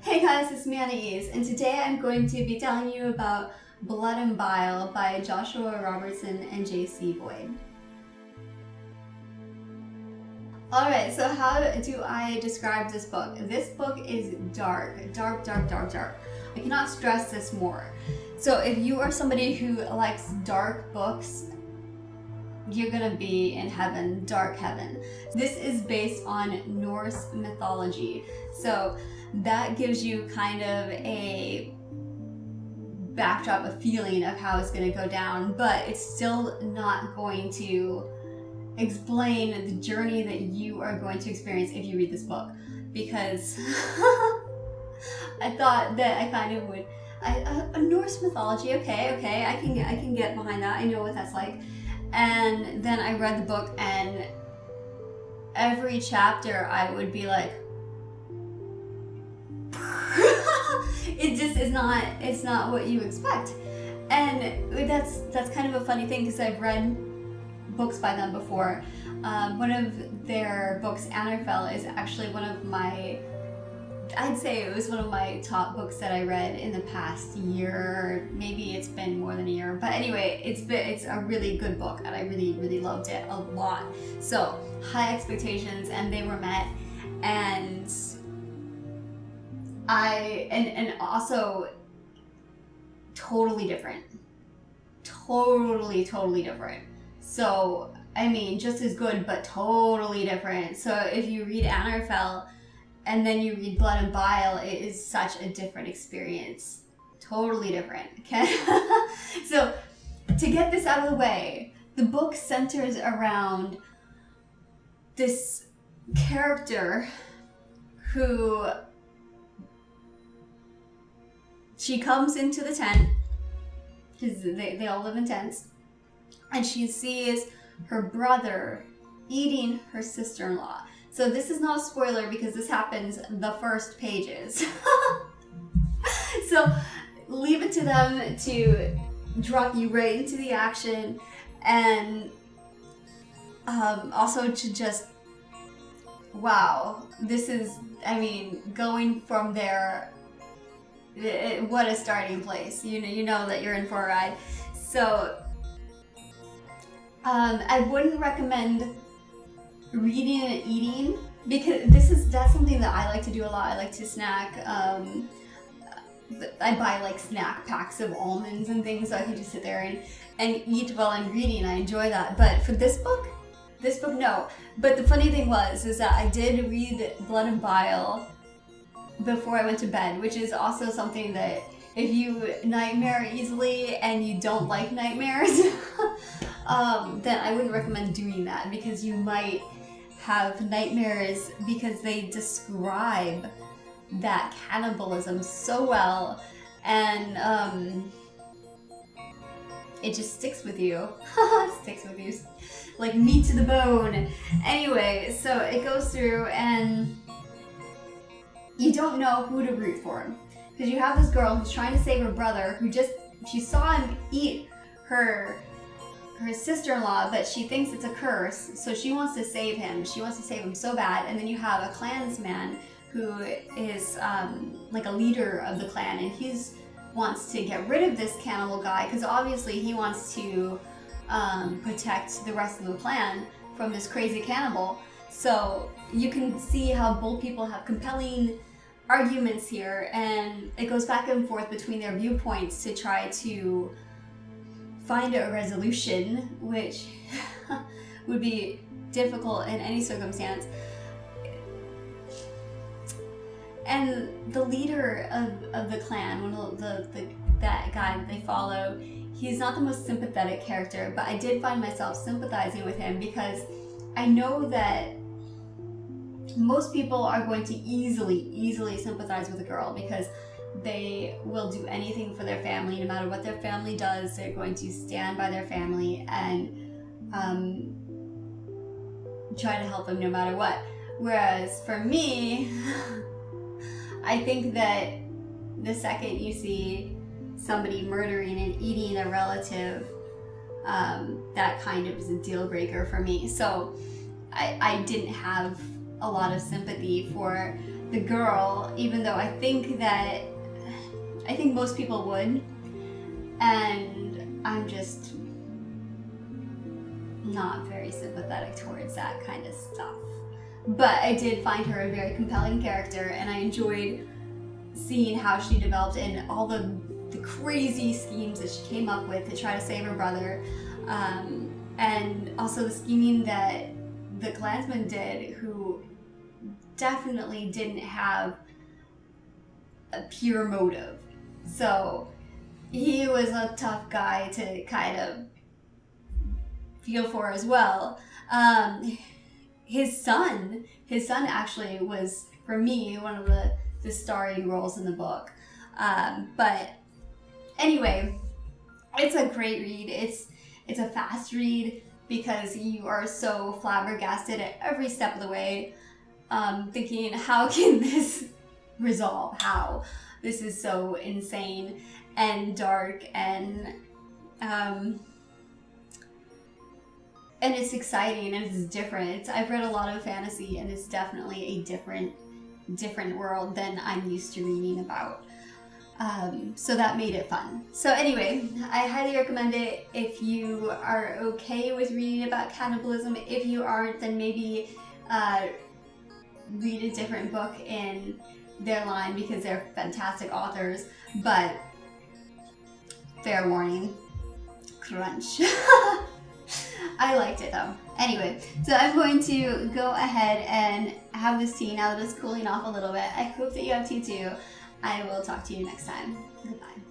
Hey guys, it's me Anaïs, and today I'm going to be telling you about Blood and Bile by Joshua Robertson and J.C. Boyd. Alright, so how do I describe this book? This book is dark. I cannot stress this more. So if you are somebody who likes dark books, you're gonna be in heaven, dark heaven. This is based on Norse mythology. So that gives you kind of a backdrop, a feeling of how it's gonna go down, but it's still not going to explain the journey that you are going to experience if you read this book, because I thought that I kind of would. A Norse mythology, okay, I can get behind that. I know what that's like. And then I read the book, and every chapter I would be like, it just is not. It's not what you expect, and that's kind of a funny thing because I've read books by them before. One of their books, Anaïs, is actually one of my. I'd say it was one of my top books that I read in the past year. Maybe it's been more than a year, but anyway, it's a really good book, and I really loved it a lot. So high expectations, and they were met, and also totally different, totally different. So I mean, just as good, but totally different. So if you read Anaïs and then you read Blood and Bile, it is such a different experience. Totally different, okay? So, to get this out of the way, the book centers around this character who, she comes into the tent, because they all live in tents, and she sees her brother eating her sister-in-law. So this is not a spoiler because this happens the first pages. So leave it to them to drop you right into the action, and also to just, wow, this is, I mean, going from there, what a starting place. You know that you're in for a ride. So I wouldn't recommend reading and eating, because that's something that I like to do a lot. I like to snack. I buy like snack packs of almonds and things, so I can just sit there and eat while I'm reading. I enjoy that. But for this book no. But the funny thing is that I did read Blood and Bile before I went to bed, which is also something that if you nightmare easily and you don't like nightmares, then I wouldn't recommend doing that, because you might have nightmares, because they describe that cannibalism so well, and it just sticks with you. Sticks with you like meat to the bone. Anyway, so it goes through, and you don't know who to root for, because you have this girl who's trying to save her brother, she saw him eat her sister-in-law, but she thinks it's a curse, so she wants to save him. She wants to save him so bad. And then you have a clansman who is like a leader of the clan, and he wants to get rid of this cannibal guy, because obviously he wants to protect the rest of the clan from this crazy cannibal. So you can see how both people have compelling arguments here, and it goes back and forth between their viewpoints to try to find a resolution, which would be difficult in any circumstance. And the leader of the clan, one of that guy that they follow, he's not the most sympathetic character, but I did find myself sympathizing with him, because I know that most people are going to easily sympathize with a girl, because they will do anything for their family. No matter what their family does, they're going to stand by their family and try to help them no matter what. Whereas for me, I think that the second you see somebody murdering and eating a relative, that kind of is a deal breaker for me. So I didn't have a lot of sympathy for the girl, even though I think most people would, and I'm just not very sympathetic towards that kind of stuff. But I did find her a very compelling character, and I enjoyed seeing how she developed and all the crazy schemes that she came up with to try to save her brother, and also the scheming that the clansman did, who definitely didn't have a pure motive. So he was a tough guy to kind of feel for as well. His son actually was, for me, one of the starring roles in the book. But anyway, it's a great read. It's a fast read because you are so flabbergasted at every step of the way, thinking, how can this resolve? How? This is so insane and dark, and it's exciting and it's different. I've read a lot of fantasy, and it's definitely a different world than I'm used to reading about. So that made it fun. So anyway, I highly recommend it if you are okay with reading about cannibalism. If you aren't, then maybe read a different book in their line, because they're fantastic authors. But fair warning, crunch. I liked it though. Anyway, so I'm going to go ahead and have this tea now that it's cooling off a little bit. I hope that you have tea too. I will talk to you next time. Goodbye.